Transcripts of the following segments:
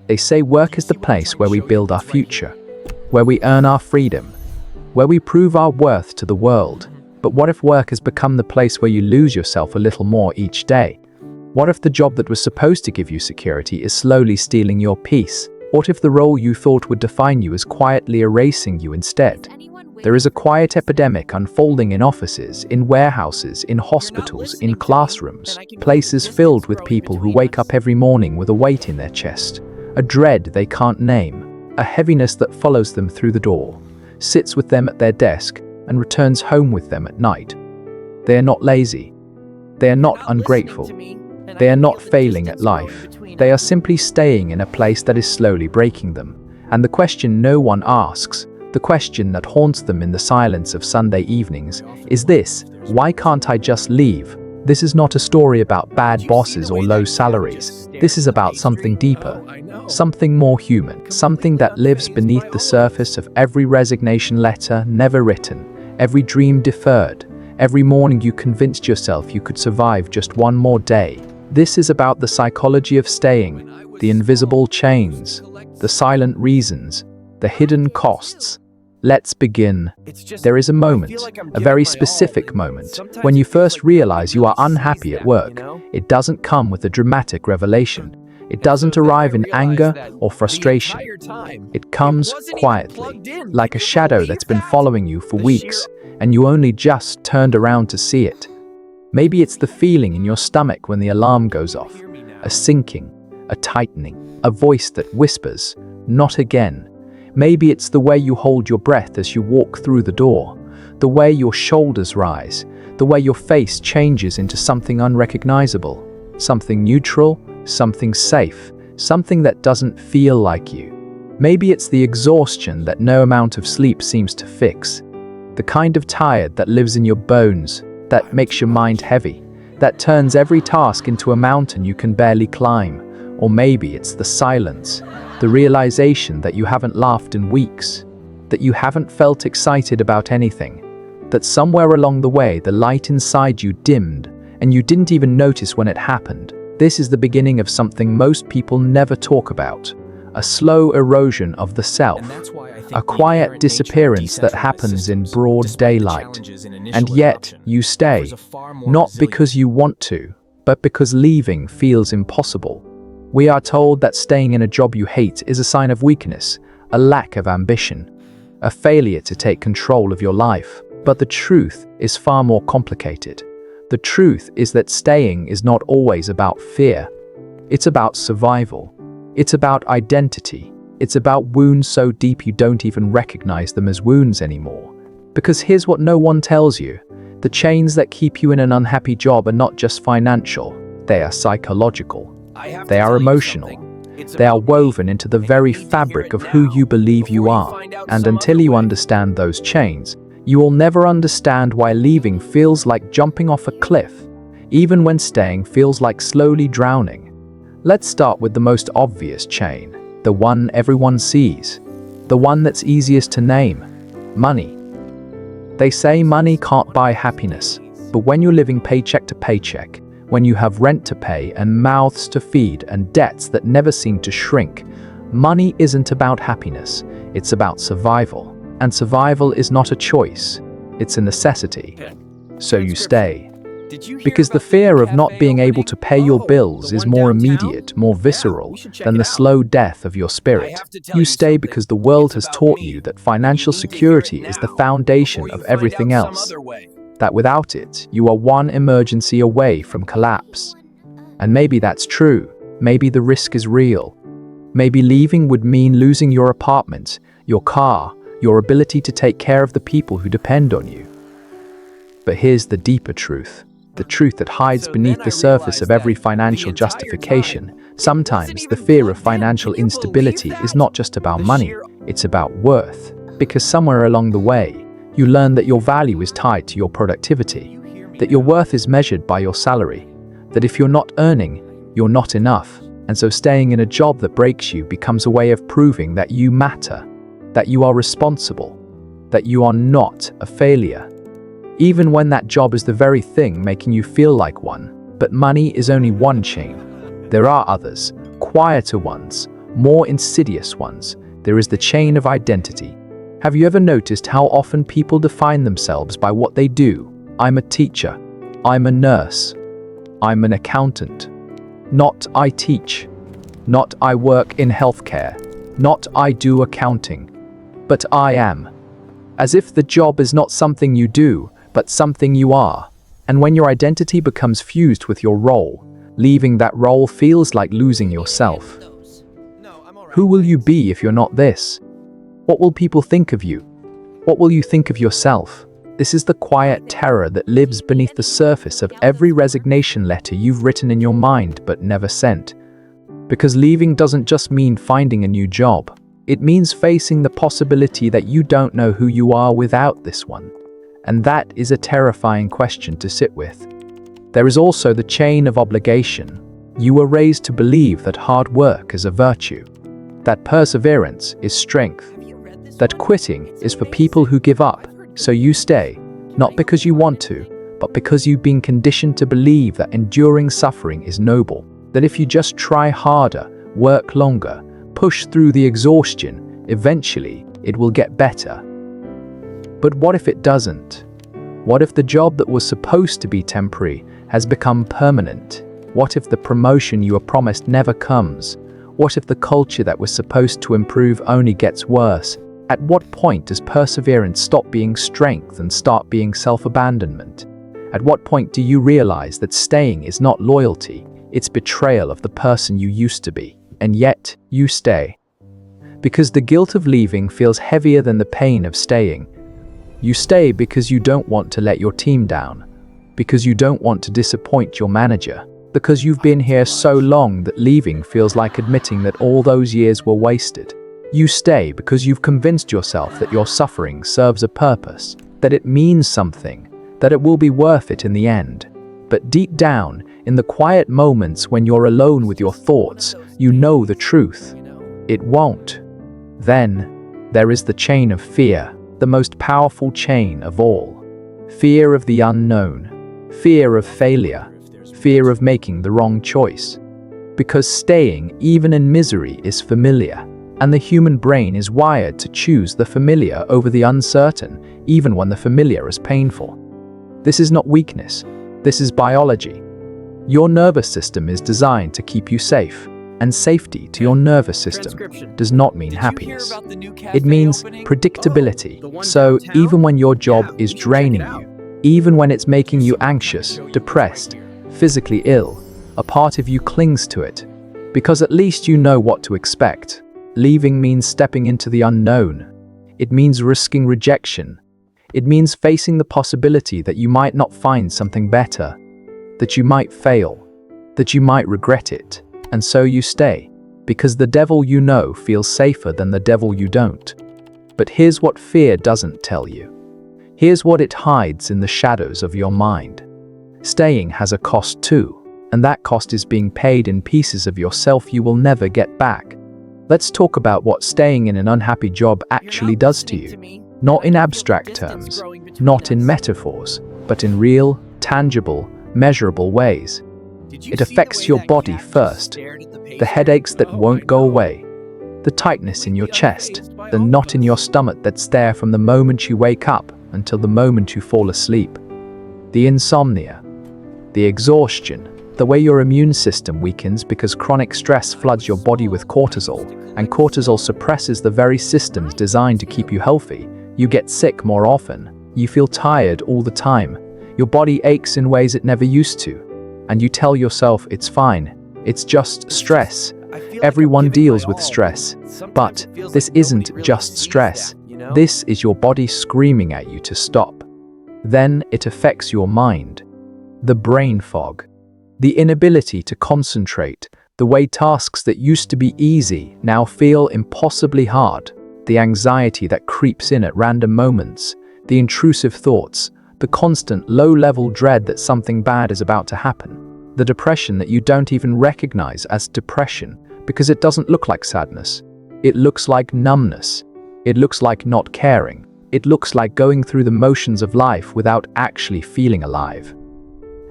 They say work is the place where we build our future, where we earn our freedom, where we prove our worth to the world. But what if work has become the place where you lose yourself a little more each day? What if the job that was supposed to give you security is slowly stealing your peace? What if the role you thought would define you is quietly erasing you instead? There is a quiet epidemic unfolding in offices, in warehouses, in hospitals, in classrooms, places filled with people who wake up every morning with a weight in their chest, a dread they can't name, a heaviness that follows them through the door, sits with them at their desk, and returns home with them at night. They are not lazy. They are not ungrateful. They are not failing at life. They are simply staying in a place that is slowly breaking them. And the question no one asks, the question that haunts them in the silence of Sunday evenings, is this: why can't I just leave? This is not a story about bad bosses or low salaries. This is about something deeper, something more human, something that lives beneath the surface of every resignation letter never written, every dream deferred, every morning you convinced yourself you could survive just one more day. This is about the psychology of staying, the invisible chains, the silent reasons, the hidden costs. Let's begin. There is a moment, a very specific moment, when you first realize you are unhappy at work. It doesn't come with a dramatic revelation. It doesn't arrive in anger or frustration. It comes quietly, like a shadow that's been following you for weeks, and you only just turned around to see it. Maybe it's the feeling in your stomach when the alarm goes off, a sinking, a tightening, a voice that whispers, "Not again." Maybe it's the way you hold your breath as you walk through the door, the way your shoulders rise, the way your face changes into something unrecognizable, something neutral, something safe, something that doesn't feel like you. Maybe it's the exhaustion that no amount of sleep seems to fix, the kind of tired that lives in your bones, that makes your mind heavy, that turns every task into a mountain you can barely climb. Or maybe it's the silence, the realization that you haven't laughed in weeks, that you haven't felt excited about anything, that somewhere along the way the light inside you dimmed and you didn't even notice when it happened. This is the beginning of something most people never talk about, a slow erosion of the self, a quiet disappearance that happens in broad daylight. And yet you stay, not because you want to, but because leaving feels impossible. We are told that staying in a job you hate is a sign of weakness, a lack of ambition, a failure to take control of your life. But the truth is far more complicated. The truth is that staying is not always about fear. It's about survival. It's about identity. It's about wounds so deep you don't even recognize them as wounds anymore. Because here's what no one tells you. The chains that keep you in an unhappy job are not just financial. They are psychological. They are emotional. They are woven into the very fabric of who you believe you are. And until you understand those chains, you will never understand why leaving feels like jumping off a cliff, even when staying feels like slowly drowning. Let's start with the most obvious chain, the one everyone sees, the one that's easiest to name: money. They say money can't buy happiness, but when you're living paycheck to paycheck, when you have rent to pay and mouths to feed and debts that never seem to shrink, money isn't about happiness, it's about survival. And survival is not a choice, it's a necessity. So you stay. Because the fear of not being able to pay your bills is more immediate, more visceral than the slow death of your spirit. You stay because the world has taught you that financial security is the foundation of everything else. That without it, you are one emergency away from collapse. And maybe that's true. Maybe the risk is real. Maybe leaving would mean losing your apartment, your car, your ability to take care of the people who depend on you. But here's the deeper truth, the truth that hides beneath the surface of every financial justification. Sometimes the fear of financial instability is not just about money, it's about worth. Because somewhere along the way, you learn that your value is tied to your productivity, that your worth is measured by your salary, that if you're not earning, you're not enough. And so staying in a job that breaks you becomes a way of proving that you matter, that you are responsible, that you are not a failure. Even when that job is the very thing making you feel like one. But money is only one chain. There are others, quieter ones, more insidious ones. There is the chain of identity. Have you ever noticed how often people define themselves by what they do? I'm a teacher. I'm a nurse. I'm an accountant. Not I teach. Not I work in healthcare. Not I do accounting. But I am. As if the job is not something you do, but something you are. And when your identity becomes fused with your role, leaving that role feels like losing yourself. Who will you be if you're not this? What will people think of you? What will you think of yourself? This is the quiet terror that lives beneath the surface of every resignation letter you've written in your mind but never sent. Because leaving doesn't just mean finding a new job. It means facing the possibility that you don't know who you are without this one. And that is a terrifying question to sit with. There is also the chain of obligation. You were raised to believe that hard work is a virtue, that perseverance is strength, that quitting is for people who give up, so you stay, not because you want to, but because you've been conditioned to believe that enduring suffering is noble, that if you just try harder, work longer, push through the exhaustion, eventually it will get better. But what if it doesn't? What if the job that was supposed to be temporary has become permanent? What if the promotion you were promised never comes? What if the culture that was supposed to improve only gets worse? At what point does perseverance stop being strength and start being self-abandonment? At what point do you realize that staying is not loyalty, it's betrayal of the person you used to be, and yet you stay? Because the guilt of leaving feels heavier than the pain of staying. You stay because you don't want to let your team down, because you don't want to disappoint your manager, because you've been here so long that leaving feels like admitting that all those years were wasted. You stay because you've convinced yourself that your suffering serves a purpose, that it means something, that it will be worth it in the end. But deep down, in the quiet moments when you're alone with your thoughts, you know the truth. It won't. Then, there is the chain of fear, the most powerful chain of all. Fear of the unknown, fear of failure, fear of making the wrong choice. Because staying, even in misery, is familiar. And the human brain is wired to choose the familiar over the uncertain, even when the familiar is painful. This is not weakness, this is biology. Your nervous system is designed to keep you safe, and safety to your nervous system does not mean happiness. It means predictability. So even when your job is draining you, even when it's making you anxious, depressed, physically ill, a part of you clings to it, because at least you know what to expect. Leaving means stepping into the unknown. It means risking rejection. It means facing the possibility that you might not find something better, that you might fail, that you might regret it, and so you stay, because the devil you know feels safer than the devil you don't. But here's what fear doesn't tell you. Here's what it hides in the shadows of your mind. Staying has a cost too, and that cost is being paid in pieces of yourself you will never get back. Let's talk about what staying in an unhappy job actually does to you. Not in abstract terms, not in metaphors, but in real, tangible, measurable ways. It affects your body first. The headaches that won't go away. The tightness in your chest, the knot in your stomach that's there from the moment you wake up until the moment you fall asleep. The insomnia. The exhaustion. The way your immune system weakens because chronic stress floods your body with cortisol, and cortisol suppresses the very systems designed to keep you healthy. You get sick more often. You feel tired all the time. Your body aches in ways it never used to. And you tell yourself it's fine. It's just stress. Everyone deals with stress. But this isn't just stress. This is your body screaming at you to stop. Then it affects your mind. The brain fog. The inability to concentrate, the way tasks that used to be easy now feel impossibly hard, the anxiety that creeps in at random moments, the intrusive thoughts, the constant low-level dread that something bad is about to happen, the depression that you don't even recognize as depression because it doesn't look like sadness. It looks like numbness. It looks like not caring. It looks like going through the motions of life without actually feeling alive.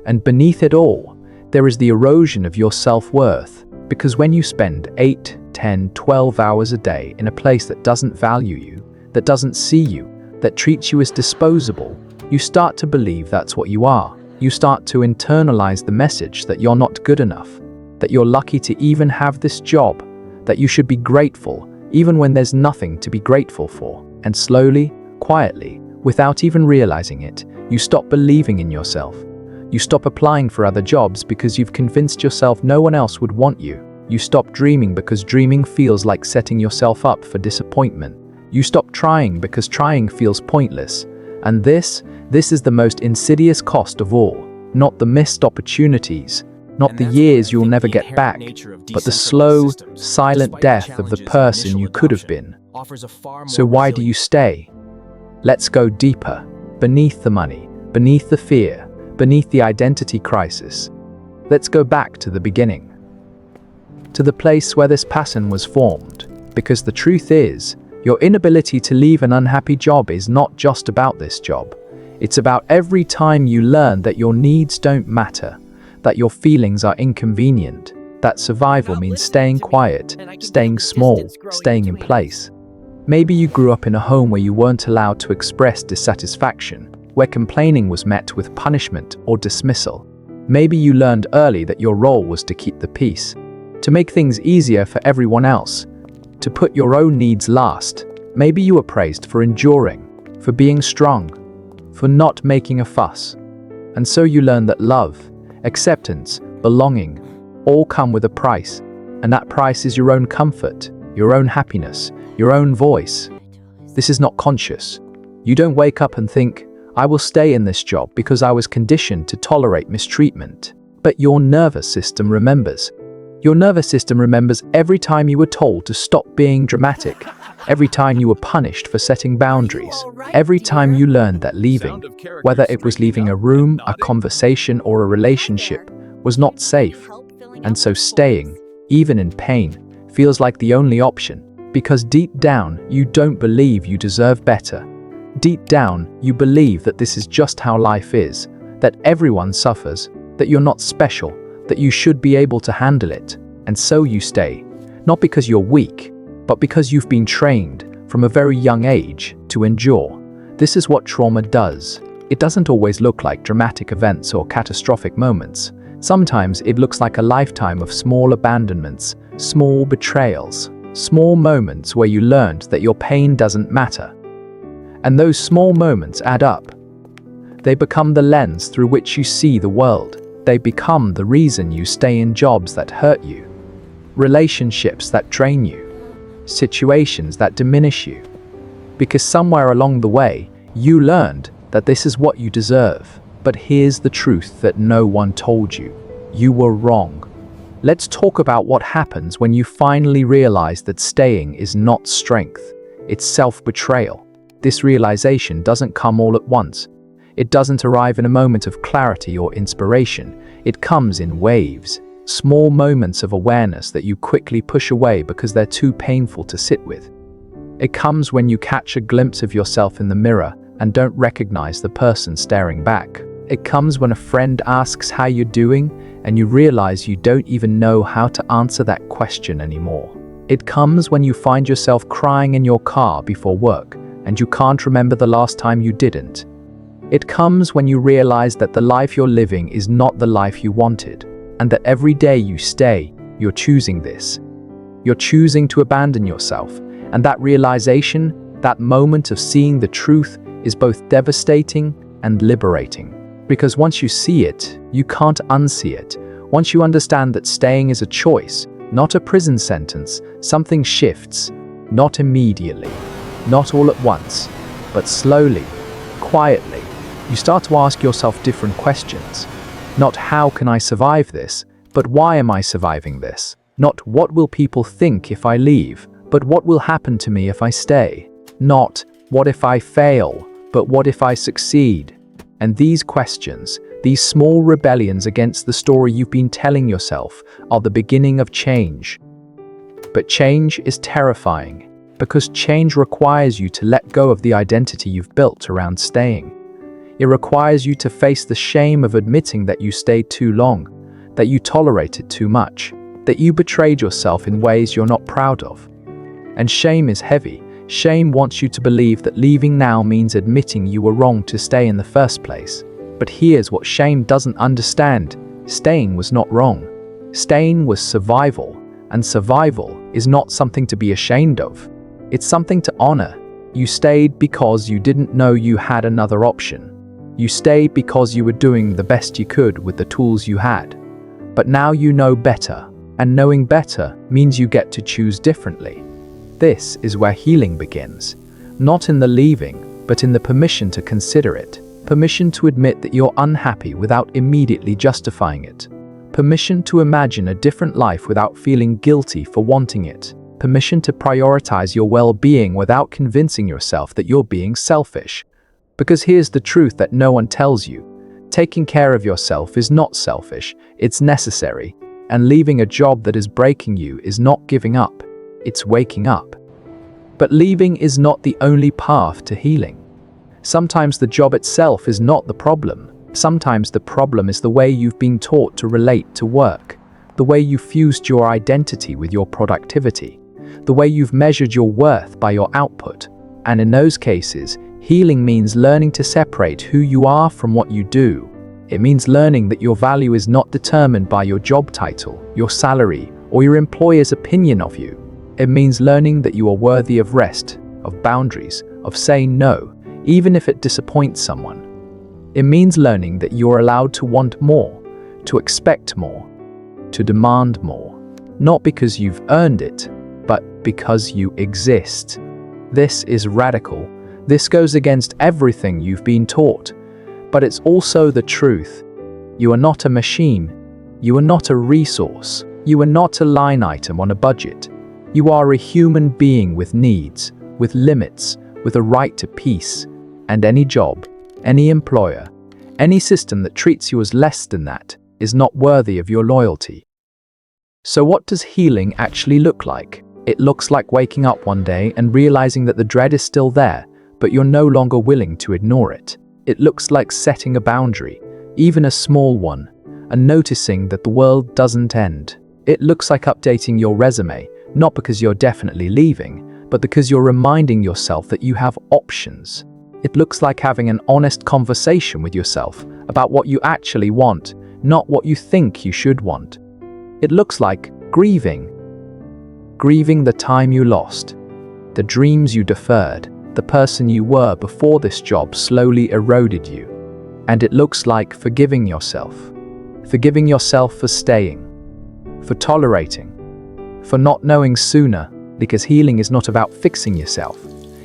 And beneath it all, there is the erosion of your self-worth, Because when you spend 8, 10, 12 hours a day in a place that doesn't value you, that doesn't see you, that treats you as disposable, you start to believe that's what you are. You start to internalize the message that you're not good enough, that you're lucky to even have this job, that you should be grateful even when there's nothing to be grateful for. And slowly, quietly, without even realizing it, you stop believing in yourself. You stop applying for other jobs because you've convinced yourself no one else would want you. You stop dreaming because dreaming feels like setting yourself up for disappointment. You stop trying because trying feels pointless. And this is the most insidious cost of all. Not the missed opportunities, not the years you'll never get back, but the slow, silent death of the person you could have been. So why do you stay? Let's go deeper, beneath the money, beneath the fear, beneath the identity crisis. Let's go back to the beginning, to the place where this passion was formed. Because the truth is, your inability to leave an unhappy job is not just about this job. It's about every time you learn that your needs don't matter, that your feelings are inconvenient, that survival means staying quiet, staying small, staying in place. Maybe you grew up in a home where you weren't allowed to express dissatisfaction, where complaining was met with punishment or dismissal. Maybe you learned early that your role was to keep the peace, to make things easier for everyone else, to put your own needs last. Maybe you were praised for enduring, for being strong, for not making a fuss. And so you learn that love, acceptance, belonging, all come with a price. And that price is your own comfort, your own happiness, your own voice. This is not conscious. You don't wake up and think, I will stay in this job because I was conditioned to tolerate mistreatment. But your nervous system remembers. Your nervous system remembers every time you were told to stop being dramatic, every time you were punished for setting boundaries, every time you learned that leaving, whether it was leaving a room, a conversation, or a relationship, was not safe. And so staying, even in pain, feels like the only option, because deep down, you don't believe you deserve better. Deep down, you believe that this is just how life is, that everyone suffers, that you're not special, that you should be able to handle it. And so you stay, not because you're weak, but because you've been trained from a very young age to endure. This is what trauma does. It doesn't always look like dramatic events or catastrophic moments. Sometimes it looks like a lifetime of small abandonments, small betrayals, small moments where you learned that your pain doesn't matter. And those small moments add up. They become the lens through which you see the world. They become the reason you stay in jobs that hurt you, relationships that drain you, situations that diminish you. Because somewhere along the way, you learned that this is what you deserve. But here's the truth that no one told you. You were wrong. Let's talk about what happens when you finally realize that staying is not strength, it's self-betrayal. This realization doesn't come all at once. It doesn't arrive in a moment of clarity or inspiration. It comes in waves, small moments of awareness that you quickly push away because they're too painful to sit with. It comes when you catch a glimpse of yourself in the mirror and don't recognize the person staring back. It comes when a friend asks how you're doing and you realize you don't even know how to answer that question anymore. It comes when you find yourself crying in your car before work and you can't remember the last time you didn't. It comes when you realize that the life you're living is not the life you wanted, and that every day you stay, you're choosing this. You're choosing to abandon yourself, and that realization, that moment of seeing the truth, is both devastating and liberating. Because once you see it, you can't unsee it. Once you understand that staying is a choice, not a prison sentence, something shifts, not immediately, not all at once, but slowly, quietly. You start to ask yourself different questions. Not how can I survive this, but why am I surviving this? Not what will people think if I leave, but what will happen to me if I stay? Not what if I fail, but what if I succeed? And these questions, these small rebellions against the story you've been telling yourself, are the beginning of change. But change is terrifying, because change requires you to let go of the identity you've built around staying. It requires you to face the shame of admitting that you stayed too long, that you tolerated too much, that you betrayed yourself in ways you're not proud of. And shame is heavy. Shame wants you to believe that leaving now means admitting you were wrong to stay in the first place. But here's what shame doesn't understand. Staying was not wrong. Staying was survival, and survival is not something to be ashamed of. It's something to honor. You stayed because you didn't know you had another option. You stayed because you were doing the best you could with the tools you had. But now you know better, and knowing better means you get to choose differently. This is where healing begins, not in the leaving, but in the permission to consider it. Permission to admit that you're unhappy without immediately justifying it. Permission to imagine a different life without feeling guilty for wanting it. Permission to prioritize your well-being without convincing yourself that you're being selfish. Because here's the truth that no one tells you. Taking care of yourself is not selfish, it's necessary. And leaving a job that is breaking you is not giving up, it's waking up. But leaving is not the only path to healing. Sometimes the job itself is not the problem. Sometimes the problem is the way you've been taught to relate to work, the way you fused your identity with your productivity, the way you've measured your worth by your output. And in those cases, healing means learning to separate who you are from what you do. It means learning that your value is not determined by your job title, your salary, or your employer's opinion of you. It means learning that you are worthy of rest, of boundaries, of saying no, even if it disappoints someone. It means learning that you're allowed to want more, to expect more, to demand more, not because you've earned it, but because you exist. This is radical. This goes against everything you've been taught, but it's also the truth. You are not a machine. You are not a resource. You are not a line item on a budget. You are a human being with needs, with limits, with a right to peace. And any job, any employer, any system that treats you as less than that is not worthy of your loyalty. So what does healing actually look like? It looks like waking up one day and realizing that the dread is still there, but you're no longer willing to ignore it. It looks like setting a boundary, even a small one, and noticing that the world doesn't end. It looks like updating your resume, not because you're definitely leaving, but because you're reminding yourself that you have options. It looks like having an honest conversation with yourself about what you actually want, not what you think you should want. It looks like grieving. Grieving the time you lost, the dreams you deferred, the person you were before this job slowly eroded you. And it looks like forgiving yourself. Forgiving yourself for staying, for tolerating, for not knowing sooner, because healing is not about fixing yourself.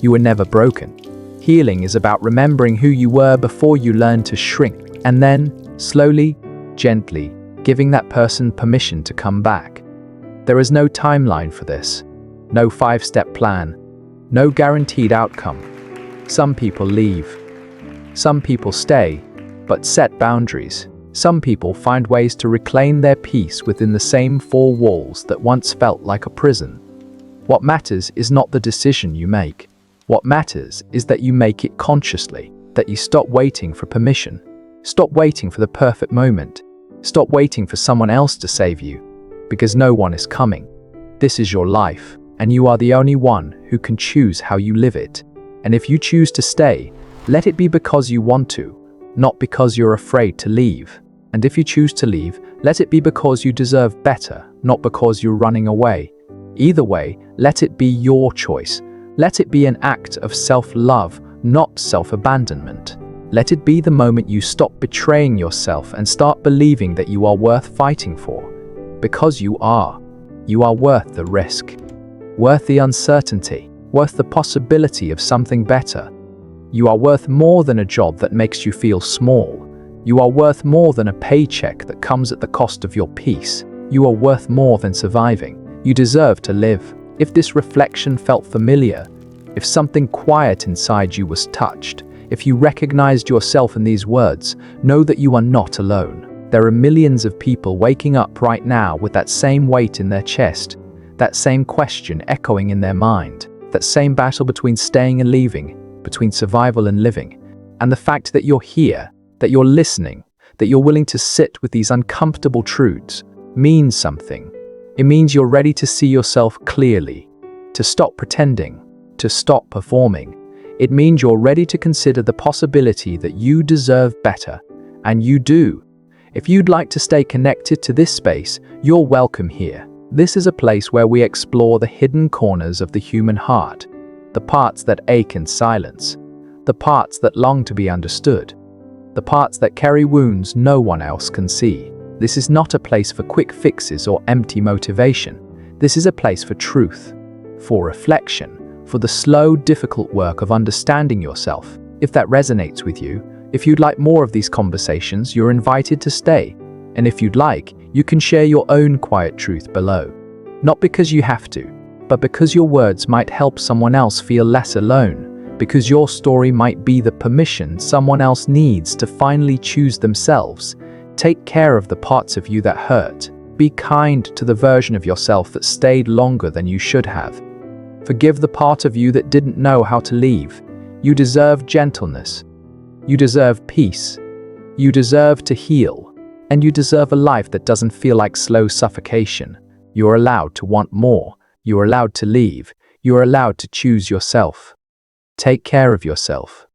You were never broken. Healing is about remembering who you were before you learned to shrink, and then, slowly, gently, giving that person permission to come back. There is no timeline for this, no 5-step plan, no guaranteed outcome. Some people leave. Some people stay, but set boundaries. Some people find ways to reclaim their peace within the same 4 walls that once felt like a prison. What matters is not the decision you make. What matters is that you make it consciously, that you stop waiting for permission, stop waiting for the perfect moment, stop waiting for someone else to save you, because no one is coming. This is your life, and you are the only one who can choose how you live it. And if you choose to stay, let it be because you want to, not because you're afraid to leave. And if you choose to leave, let it be because you deserve better, not because you're running away. Either way, let it be your choice. Let it be an act of self-love, not self-abandonment. Let it be the moment you stop betraying yourself and start believing that you are worth fighting for. Because you are. You are worth the risk, worth the uncertainty, worth the possibility of something better. You are worth more than a job that makes you feel small. You are worth more than a paycheck that comes at the cost of your peace. You are worth more than surviving. You deserve to live. If this reflection felt familiar, if something quiet inside you was touched, if you recognized yourself in these words, know that you are not alone. There are millions of people waking up right now with that same weight in their chest, that same question echoing in their mind, that same battle between staying and leaving, between survival and living. And the fact that you're here, that you're listening, that you're willing to sit with these uncomfortable truths means something. It means you're ready to see yourself clearly, to stop pretending, to stop performing. It means you're ready to consider the possibility that you deserve better, and you do. If you'd like to stay connected to this space, you're welcome here. This is a place where we explore the hidden corners of the human heart, the parts that ache in silence, the parts that long to be understood, the parts that carry wounds no one else can see. This is not a place for quick fixes or empty motivation. This is a place for truth, for reflection, for the slow, difficult work of understanding yourself. If that resonates with you, if you'd like more of these conversations, you're invited to stay. And if you'd like, you can share your own quiet truth below. Not because you have to, but because your words might help someone else feel less alone, because your story might be the permission someone else needs to finally choose themselves. Take care of the parts of you that hurt. Be kind to the version of yourself that stayed longer than you should have. Forgive the part of you that didn't know how to leave. You deserve gentleness. You deserve peace. You deserve to heal. And you deserve a life that doesn't feel like slow suffocation. You're allowed to want more. You're allowed to leave. You're allowed to choose yourself. Take care of yourself.